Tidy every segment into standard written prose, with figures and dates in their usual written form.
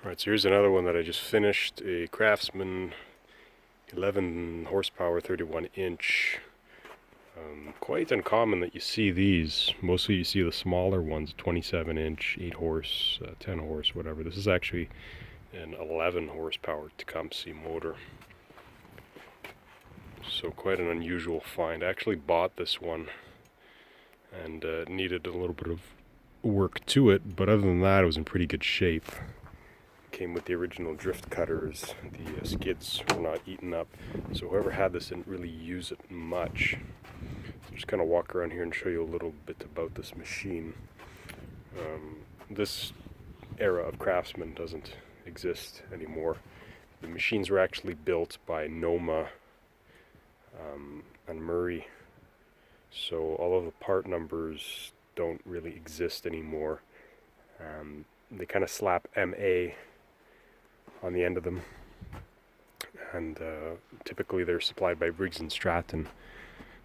Alright, so here's another one that I just finished, a Craftsman 11 horsepower 31 inch. Quite uncommon that you see these. Mostly you see the smaller ones, 27 inch, 8 horse, 10 horse, whatever. This is actually an 11 horsepower Tecumseh motor. So quite an unusual find. I actually bought this one and needed a little bit of work to it, but other than that it was in pretty good shape. Came with the original drift cutters. The skids were not eaten up, so whoever had this didn't really use it much. So just kind of walk around here and show you a little bit about this machine. This era of Craftsman doesn't exist anymore. The machines were actually built by Noma and Murray, so all of the part numbers don't really exist anymore. They kind of slap MA on the end of them, and typically they're supplied by Briggs & Stratton,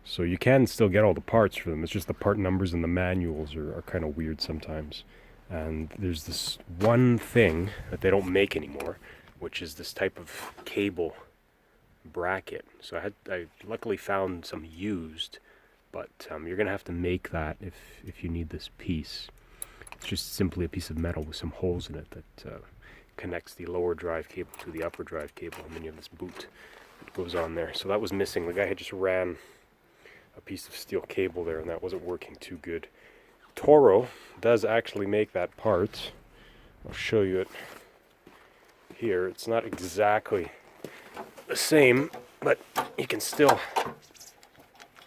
so you can still get all the parts for them. It's just the part numbers in the manuals are kind of weird sometimes. And there's this one thing that they don't make anymore, which is this type of cable bracket. So I luckily found some used, but you're gonna have to make that if you need this piece. It's just simply a piece of metal with some holes in it that connects the lower drive cable to the upper drive cable, and then you have this boot that goes on there. So that was missing. The guy had just ran a piece of steel cable there, and that wasn't working too good. Toro does actually make that part. I'll show you it here. It's not exactly the same, but you can still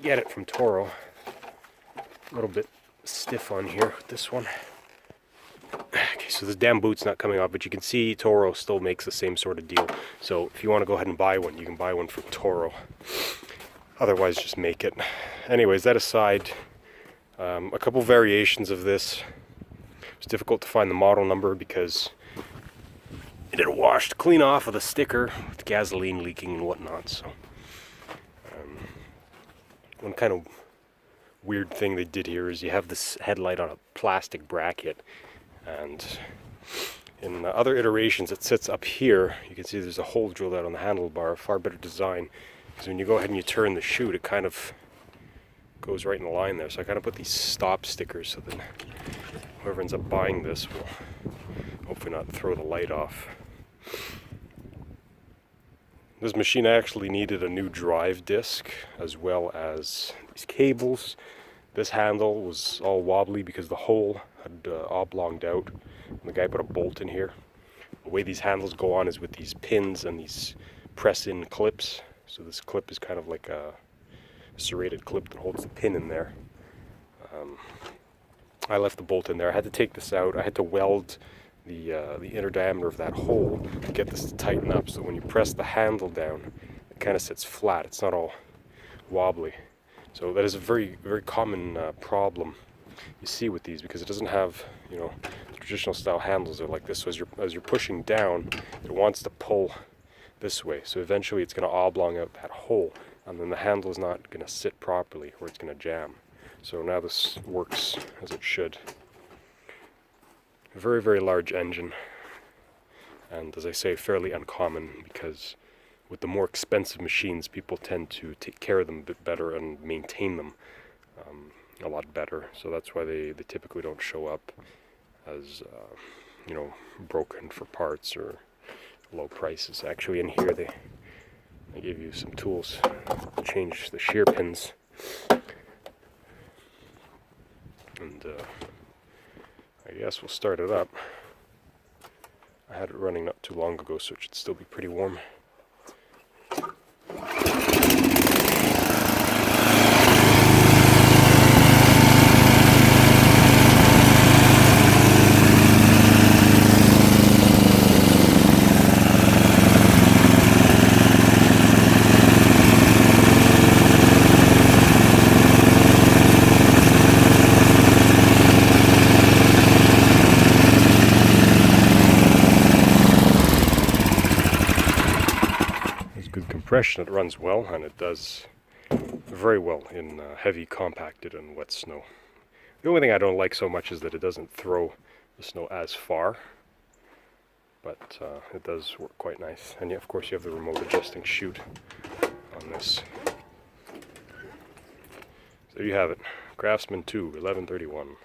get it from Toro. A little bit stiff on here with this one. Okay, so this damn boot's not coming off, but you can see Toro still makes the same sort of deal. So if you want to go ahead and buy one, you can buy one from Toro. Otherwise, just make it. Anyways, that aside, a couple variations of this. It's difficult to find the model number because it had washed clean off of the sticker with gasoline leaking and whatnot. So one kind of weird thing they did here is you have this headlight on a plastic bracket, and in other iterations it sits up here. You can see there's a hole drilled out on the handlebar. A far better design, because when you go ahead and you turn the chute, it kind of goes right in the line there. So I kind of put these stop stickers so that whoever ends up buying this will hopefully not throw the light off. This machine actually needed a new drive disc as well as these cables. This handle was all wobbly because the hole had oblonged out, and the guy put a bolt in here. The way these handles go on is with these pins and these press-in clips. So this clip is kind of like a serrated clip that holds the pin in there. I left the bolt in there. I had to take this out. I had to weld the inner diameter of that hole to get this to tighten up, so when you press the handle down, it kind of sits flat. It's not all wobbly. So that is a very, very common problem you see with these, because it doesn't have, the traditional style handles are like this. So as you're pushing down, it wants to pull this way. So eventually it's going to oblong out that hole, and then the handle is not going to sit properly, or it's going to jam. So now this works as it should. A very, very large engine, and as I say, fairly uncommon, because with the more expensive machines, people tend to take care of them a bit better and maintain them a lot better. So that's why they typically don't show up as broken for parts or low prices. Actually, in here they give you some tools to change the shear pins, and I guess we'll start it up. I had it running not too long ago, so it should still be pretty warm. Compression, it runs well, and it does very well in heavy, compacted, and wet snow. The only thing I don't like so much is that it doesn't throw the snow as far, but it does work quite nice. And of course you have the remote adjusting chute on this. So there you have it, Craftsman II, 1131.